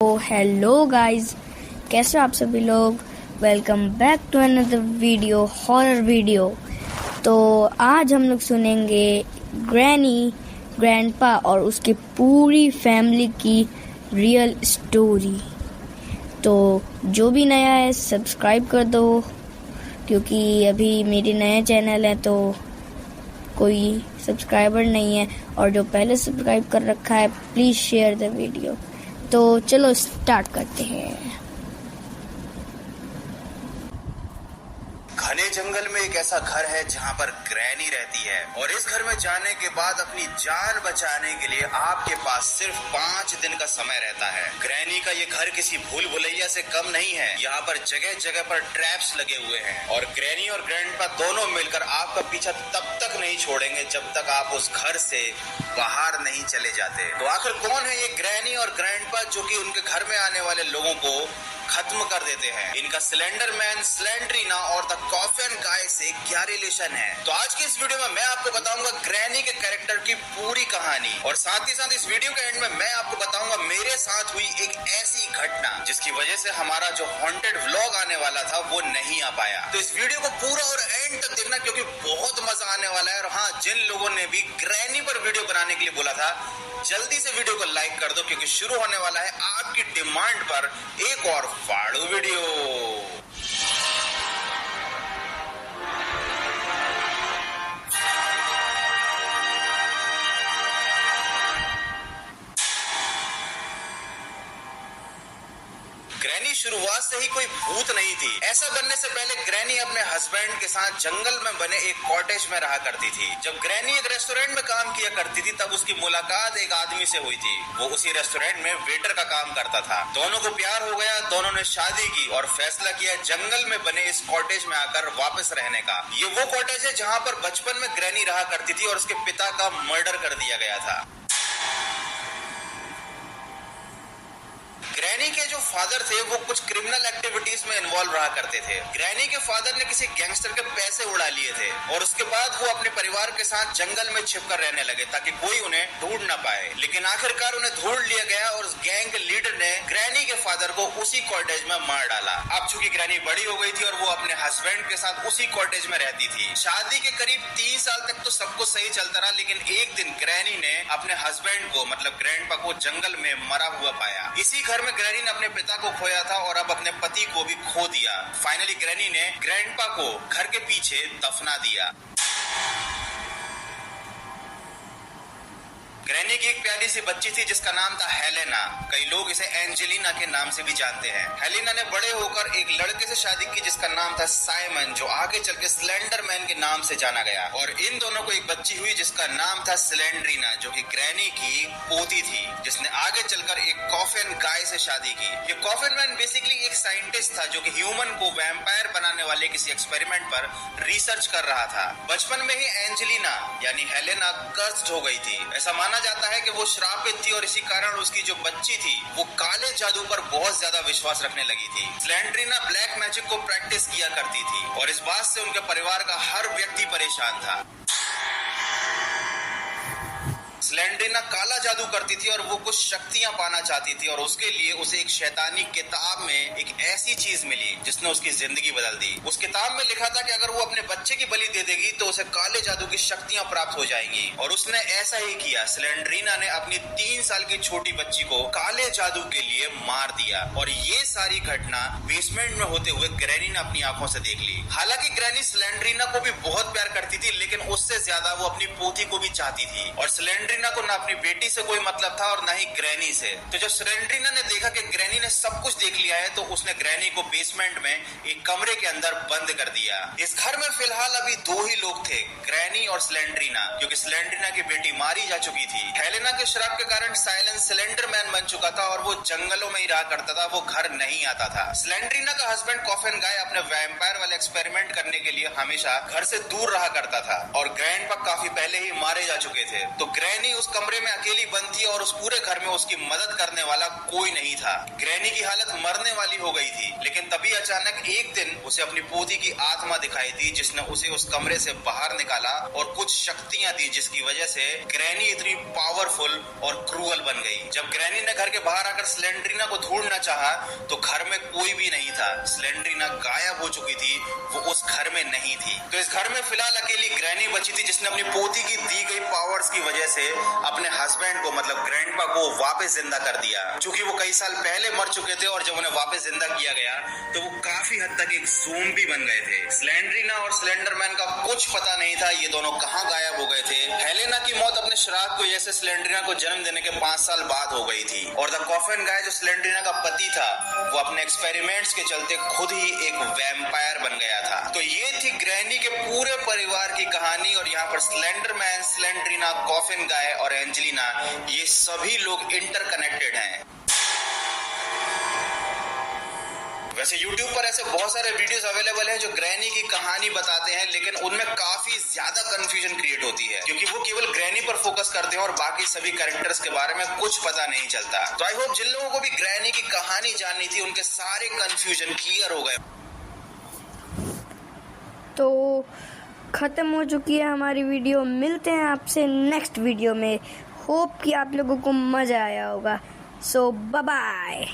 Hello guys, कैसे हो आप सभी लोग। Welcome back to another video, horror video. तो आज हम लोग सुनेंगे ग्रैनी, ग्रैंडपा और उसकी पूरी फैमिली की रियल स्टोरी। तो जो भी नया है सब्सक्राइब कर दो, क्योंकि अभी मेरी नया चैनल है तो कोई सब्सक्राइबर नहीं है, और जो पहले सब्सक्राइब कर रखा है प्लीज़ शेयर द वीडियो। तो चलो स्टार्ट करते हैं। घने जंगल में एक ऐसा घर है जहाँ पर ग्रैनी रहती है, और इस घर में जाने के बाद अपनी जान बचाने के लिए आपके पास सिर्फ 5 दिन का समय रहता है। ग्रैनी का ये घर किसी भूल भुलैया से कम नहीं है। यहाँ पर जगह जगह पर ट्रैप्स लगे हुए हैं, और ग्रैनी और ग्रैंडपा दोनों मिलकर आपका पीछा तब तक नहीं छोड़ेंगे जब तक आप उस घर से बाहर नहीं चले जाते। तो आखिर कौन है ये ग्रैनी और ग्रैंडपा जो कि उनके घर में आने वाले लोगों को खत्म कर देते हैं? इनका स्लेंडर मैन, स्लेंड्रीना और द कॉफिन गाय से क्या रिलेशन है? तो आज की इस वीडियो में मैं आपको बताऊंगा ग्रैनी के कैरेक्टर की पूरी कहानी, और साथ ही साथ इस वीडियो के एंड में मैं आपको बताऊंगा मेरे साथ हुई एक ऐसी घटना जिसकी वजह से हमारा जो हॉन्टेड व्लॉग आने वाला था वो नहीं आ पाया। तो इस वीडियो को पूरा और एंड तक देखना, क्योंकि बहुत मजा आने वाला है। और हाँ, जिन लोगों ने भी ग्रैनी पर वीडियो बनाने के लिए बोला था, जल्दी से वीडियो को लाइक कर दो, क्योंकि शुरू होने वाला है आपकी डिमांड पर एक और फाड़ू वीडियो। ग्रैनी शुरुआत से ही कोई भूत नहीं थी। ऐसा बनने से पहले ग्रैनी अपने हस्बैंड के साथ जंगल में बने एक कॉटेज में रहा करती थी। जब ग्रैनी एक रेस्टोरेंट में काम किया करती थी तब उसकी मुलाकात एक आदमी से हुई थी। वो उसी रेस्टोरेंट में वेटर का काम करता था। दोनों को प्यार हो गया, दोनों ने शादी की और फैसला किया जंगल में बने इस कॉटेज में आकर वापस रहने का। ये वो कॉटेज है जहाँ पर बचपन में ग्रैनी रहा करती थी और उसके पिता का मर्डर कर दिया गया था। ग्रैनी के जो फादर थे वो कुछ क्रिमिनल एक्टिविटीज में इन्वॉल्व रहा करते थे। ग्रैनी के फादर ने किसी गैंगस्टर के पैसे उड़ा लिए थे, और उसके बाद वो अपने परिवार के साथ जंगल में छिपकर रहने लगे ताकि कोई उन्हें ढूंढ ना पाए। लेकिन आखिरकार उन्हें ढूंढ लिया गया और उस गैंग के लीडर ने ग्रैनी के फादर को उसी कॉटेज में मार डाला। अब चूंकि ग्रैनी बड़ी हो गई थी और वो अपने हस्बैंड के साथ उसी कॉटेज में रहती थी। शादी के करीब 3 साल तक तो सब कुछ सही चलता रहा, लेकिन एक दिन ग्रैनी ने अपने हस्बैंड को मतलब ग्रैंडपा को जंगल में मरा हुआ पाया। इसी घर में ग्रैनी ने अपने पिता को खोया था और अब अपने पति को भी खो दिया। फाइनली ग्रैनी ने ग्रैंडपा को घर के पीछे दफना दिया। ग्रैनी की एक प्यारी सी बच्ची थी जिसका नाम था हेलेना। कई लोग इसे एंजेलिना के नाम से भी जानते हैं। हेलेना ने बड़े होकर एक लड़के से शादी की जिसका नाम था साइमन, जो आगे चल के स्लेंडर मैन के नाम से जाना गया। और इन दोनों को एक बच्ची हुई जिसका नाम था स्लेंड्रीना, जो कि ग्रैनी की पोती थी, जिसने आगे चलकर एक कॉफिन गाय से शादी की। ये कॉफिन मैन बेसिकली एक साइंटिस्ट था जो कि ह्यूमन को वैम्पायर बनाने वाले किसी एक्सपेरिमेंट पर रिसर्च कर रहा था। बचपन में ही एंजेलिना यानी हेलेना कर्स्ड हो गई थी। ऐसा माना जाता है कि वो श्रापित थी और इसी कारण उसकी जो बच्ची थी वो काले जादू पर बहुत ज्यादा विश्वास रखने लगी थी। स्लेंड्रीना ब्लैक मैजिक को प्रैक्टिस किया करती थी और इस बात से उनके परिवार का हर व्यक्ति परेशान था। स्लेंड्रीना काला जादू करती थी और वो कुछ शक्तियां पाना चाहती थी, और उसके लिए उसे एक शैतानी किताब में एक ऐसी चीज मिली जिसने उसकी जिंदगी बदल दी। उस किताब में लिखा था कि अगर वो अपने बच्चे की बलि दे देगी तो उसे काले जादू की शक्तियां प्राप्त हो जाएंगी, और उसने ऐसा ही किया। स्लेंड्रीना ने अपनी 3 साल की छोटी बच्ची को काले जादू के लिए मार दिया, और ये सारी घटना बेसमेंट में होते हुए ग्रैनी ने अपनी आंखों से देख ली। हालांकि ग्रैनी स्लेंड्रीना को भी बहुत प्यार करती थी, लेकिन उससे ज्यादा वो अपनी पोती को भी चाहती थी, और स्लेंड्रीना को ना अपनी बेटी से कोई मतलब था और ना ही ग्रैनी से। तो जब स्लेंड्रीना ने देखा कि ग्रैनी ने सब कुछ देख लिया है तो उसने ग्रैनी को बेसमेंट में एक कमरे के अंदर बंद कर दिया। इस घर में फिलहाल अभी 2 ही लोग थे, ग्रैनी और स्लेंड्रीना, क्योंकि स्लेंड्रीना की बेटी मारी जा चुकी थी। हेलेना के श्राप के कारण साइलेंस स्लेंडर मैन बन चुका था और वो जंगलों में ही रहा करता था, वो घर नहीं आता था। स्लेंड्रीना का हस्बैंड कॉफिन गाय अपने वैम्पायर वाले एक्सपेरिमेंट करने के लिए हमेशा घर से दूर रहा करता था, और ग्रैंडपा काफी पहले ही मारे जा चुके थे। तो ग्रैनी ग्रैनी उस कमरे में अकेली बंद थी और उस पूरे घर में उसकी मदद करने वाला कोई नहीं था। ग्रैनी की हालत मरने वाली हो गई थी, लेकिन तभी अचानक एक दिन उसे अपनी पोती की आत्मा दिखाई दी, जिसने उसे उस कमरे से बाहर निकाला और कुछ शक्तियां दी, जिसकी वजह से ग्रैनी इतनी पावरफुल और क्रूअल बन गई। जब ग्रैनी ने घर के बाहर आकर स्लेंड्रीना को ढूंढना चाहा तो घर में कोई भी नहीं था। स्लेंड्रीना गायब हो चुकी थी, वो उस घर में नहीं थी। तो इस घर में फिलहाल अकेली ग्रैनी बची थी, जिसने अपनी पोती की दी गई पावर्स की वजह से अपने हस्बैंड को मतलब ग्रैंडपा को वापस जिंदा कर दिया। चूंकि वो कई साल पहले मर चुके थे और जब उन्हें वापस जिंदा किया गया तो वो काफी हद तक एक ज़ोंबी बन गए थे। स्लेंड्रीना और स्लेंडरमैन का कुछ पता नहीं था ये दोनों कहाँ गायब हो गए थे। हेलेना की मौत अपने श्राद्ध को जैसे स्लेंड्रीना को जन्म देने के 5 साल बाद हो गई थी और द कॉफिन गाय जो स्लेंड्रीना का पति था वो अपने एक्सपेरिमेंट्स के चलते खुद ही एक वैम्पायर बन गया था। तो ये थी ग्रैनी के पूरे परिवार की कहानी और यहाँ पर स्लेंडरमैन, स्लेंड्रीना, कॉफिन गाय और एंजेलिना ये सभी लोग इंटरकनेक्टेड हैं। वैसे YouTube पर ऐसे बहुत सारे वीडियोस अवेलेबल हैं जो ग्रैनी की कहानी बताते हैं, लेकिन उनमें काफी ज्यादा कंफ्यूजन क्रिएट होती है क्योंकि वो केवल ग्रैनी पर फोकस करते हैं और बाकी सभी कैरेक्टर्स के बारे में कुछ पता नहीं चलता। तो आई होप जिन लोगों को भी ग्रैनी की कहानी जाननी थी उनके सारे कंफ्यूजन क्लियर हो गए। तो ख़त्म हो चुकी है हमारी वीडियो। मिलते हैं आपसे नेक्स्ट वीडियो में। होप कि आप लोगों को मज़ा आया होगा। सो बाय बाय।